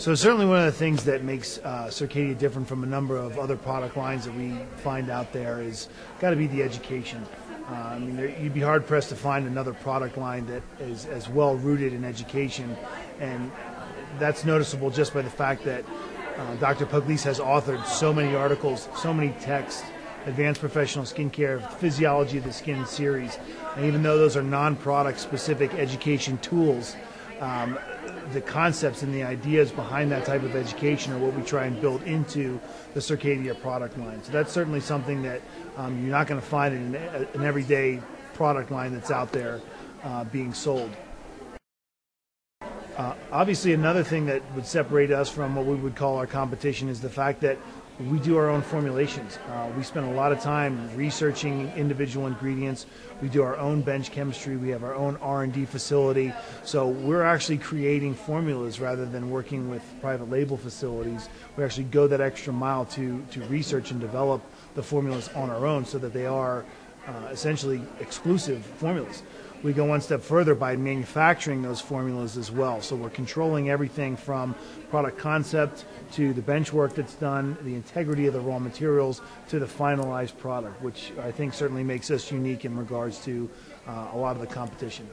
So certainly one of the things that makes Circadia different from a number of other product lines that we find out there is got to be the education. I mean, you'd be hard pressed to find another product line that is as well rooted in education, and that's noticeable just by the fact that Dr. Pugliese has authored so many articles, so many texts, Advanced Professional Skincare, Physiology of the Skin series, and even though those are non-product specific education tools, the concepts and the ideas behind that type of education are what we try and build into the Circadia product line. So that's certainly something that you're not going to find in an everyday product line that's out there being sold. Obviously, another thing that would separate us from what we would call our competition is the fact that we do our own formulations. We spend a lot of time researching individual ingredients. We do our own bench chemistry. We have our own R&D facility. So we're actually creating formulas rather than working with private label facilities. We actually go that extra mile to research and develop the formulas on our own so that they are essentially exclusive formulas. We go one step further by manufacturing those formulas as well. So we're controlling everything from product concept to the bench work that's done, the integrity of the raw materials, to the finalized product, which I think certainly makes us unique in regards to a lot of the competition.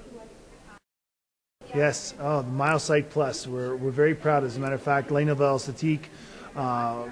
Yes, the MyoSite Plus. We're very proud. As a matter of fact, Les Nouvelles Esthétiques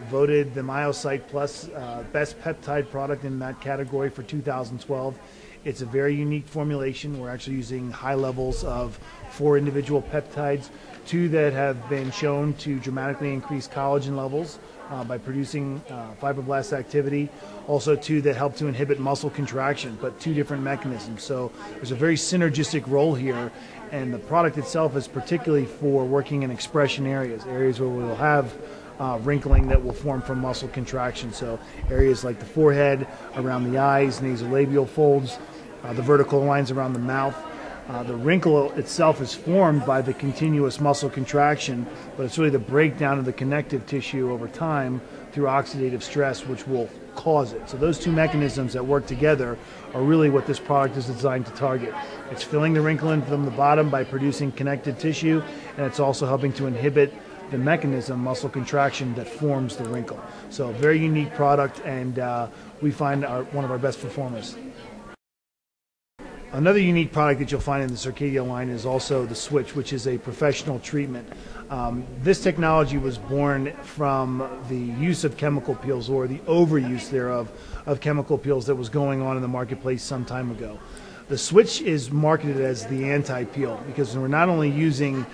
voted the MyoSite Plus best peptide product in that category for 2012. It's a very unique formulation. We're actually using high levels of 4 individual peptides, 2 that have been shown to dramatically increase collagen levels by producing fibroblast activity, also 2 that help to inhibit muscle contraction, but 2 different mechanisms. So there's a very synergistic role here, and the product itself is particularly for working in expression areas where we will have wrinkling that will form from muscle contraction. So areas like the forehead, around the eyes, nasolabial folds, the vertical lines around the mouth. The wrinkle itself is formed by the continuous muscle contraction, but it's really the breakdown of the connective tissue over time through oxidative stress which will cause it. So those 2 mechanisms that work together are really what this product is designed to target. It's filling the wrinkle in from the bottom by producing connective tissue, and it's also helping to inhibit the mechanism, muscle contraction, that forms the wrinkle. So a very unique product, and we find one of our best performers. Another unique product that you'll find in the Circadia line is also the Switch, which is a professional treatment. This technology was born from the use of chemical peels, or the overuse thereof of chemical peels that was going on in the marketplace some time ago. The Switch is marketed as the anti-peel because we're not only using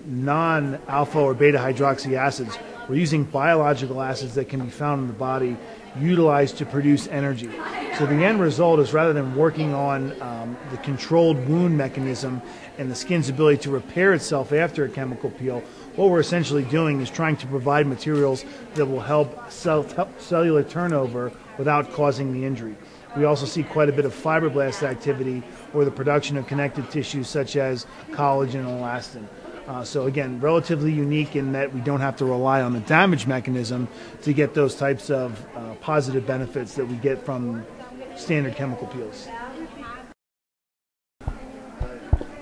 non-alpha or beta hydroxy acids, we're using biological acids that can be found in the body utilized to produce energy. So the end result is, rather than working on the controlled wound mechanism and the skin's ability to repair itself after a chemical peel, what we're essentially doing is trying to provide materials that will help cellular turnover without causing the injury. We also see quite a bit of fibroblast activity or the production of connective tissues such as collagen and elastin. So again, relatively unique in that we don't have to rely on the damage mechanism to get those types of positive benefits that we get from standard chemical peels.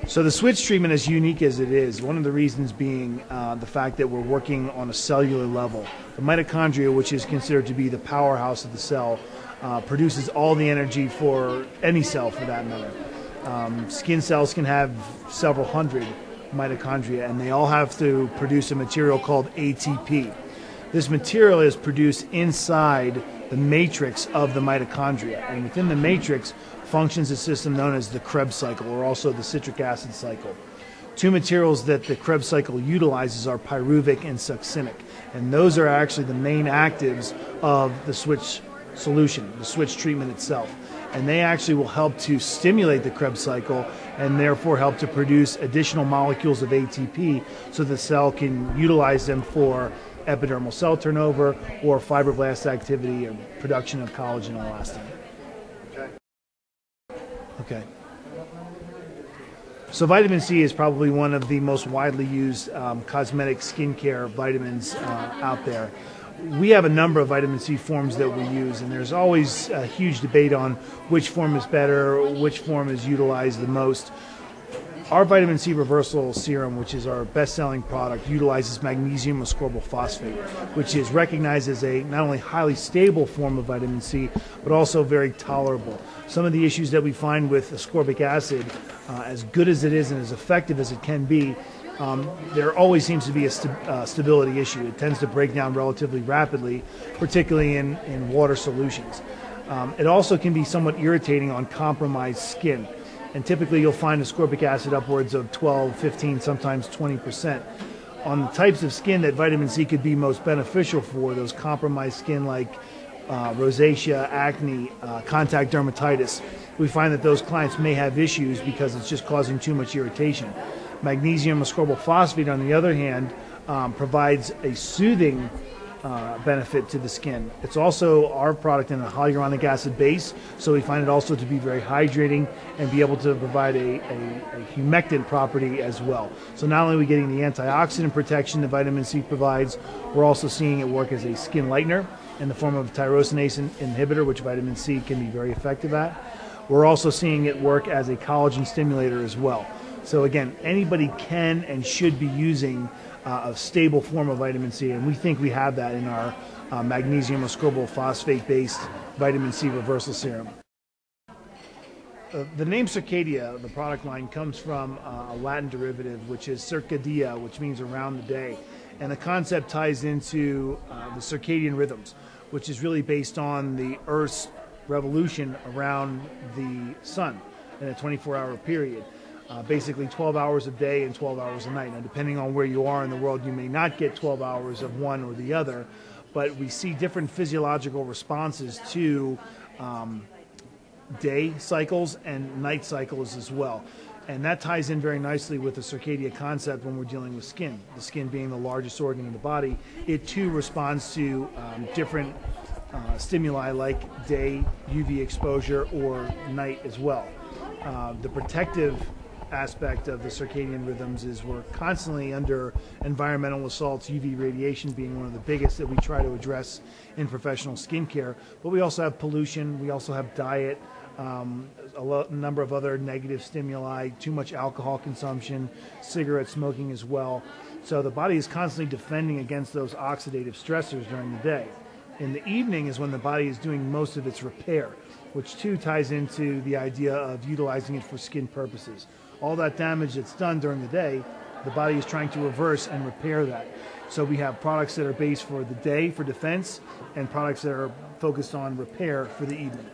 So the Switch treatment, as unique as it is, one of the reasons being the fact that we're working on a cellular level. The mitochondria, which is considered to be the powerhouse of the cell, produces all the energy for any cell for that matter. Skin cells can have several hundred mitochondria, and they all have to produce a material called ATP. This material is produced inside the matrix of the mitochondria, and within the matrix functions a system known as the Krebs cycle, or also the citric acid cycle. 2 materials that the Krebs cycle utilizes are pyruvic and succinic, and those are actually the main actives of the Switch solution, the Switch treatment itself. And they actually will help to stimulate the Krebs cycle and therefore help to produce additional molecules of ATP so the cell can utilize them for epidermal cell turnover or fibroblast activity and production of collagen and elastin. Okay. So vitamin C is probably one of the most widely used cosmetic skincare vitamins out there. We have a number of vitamin C forms that we use, and there's always a huge debate on which form is better, which form is utilized the most. Our vitamin C reversal serum, which is our best-selling product, utilizes magnesium ascorbyl phosphate, which is recognized as a not only highly stable form of vitamin C, but also very tolerable. Some of the issues that we find with ascorbic acid, as good as it is and as effective as it can be, there always seems to be a stability issue. It tends to break down relatively rapidly, particularly in water solutions. It also can be somewhat irritating on compromised skin. And typically you'll find ascorbic acid upwards of 12, 15, sometimes 20%. On the types of skin that vitamin C could be most beneficial for, those compromised skin like rosacea, acne, contact dermatitis, we find that those clients may have issues because it's just causing too much irritation. Magnesium ascorbyl phosphate, on the other hand, provides a soothing benefit to the skin. It's also our product in a hyaluronic acid base, so we find it also to be very hydrating and be able to provide a humectant property as well. So not only are we getting the antioxidant protection that vitamin C provides, we're also seeing it work as a skin lightener in the form of tyrosinase inhibitor, which vitamin C can be very effective at. We're also seeing it work as a collagen stimulator as well. So again, anybody can and should be using a stable form of vitamin C, and we think we have that in our magnesium ascorbyl phosphate-based vitamin C reversal serum. The name Circadia, the product line, comes from a Latin derivative, which is Circadia, which means around the day. And the concept ties into the circadian rhythms, which is really based on the Earth's revolution around the sun in a 24-hour period. Basically 12 hours a day and 12 hours a night. Now, depending on where you are in the world, you may not get 12 hours of one or the other, but we see different physiological responses to day cycles and night cycles as well. And that ties in very nicely with the Circadia concept when we're dealing with skin. The skin being the largest organ in the body, it too responds to different stimuli like day, UV exposure, or night as well. The protective aspect of the circadian rhythms is we're constantly under environmental assaults, UV radiation being one of the biggest that we try to address in professional skincare, but we also have pollution, we also have diet, a number of other negative stimuli, too much alcohol consumption, cigarette smoking as well. So the body is constantly defending against those oxidative stressors during the day. In the evening is when the body is doing most of its repair, which too ties into the idea of utilizing it for skin purposes. All that damage that's done during the day, the body is trying to reverse and repair that. So we have products that are based for the day for defense and products that are focused on repair for the evening.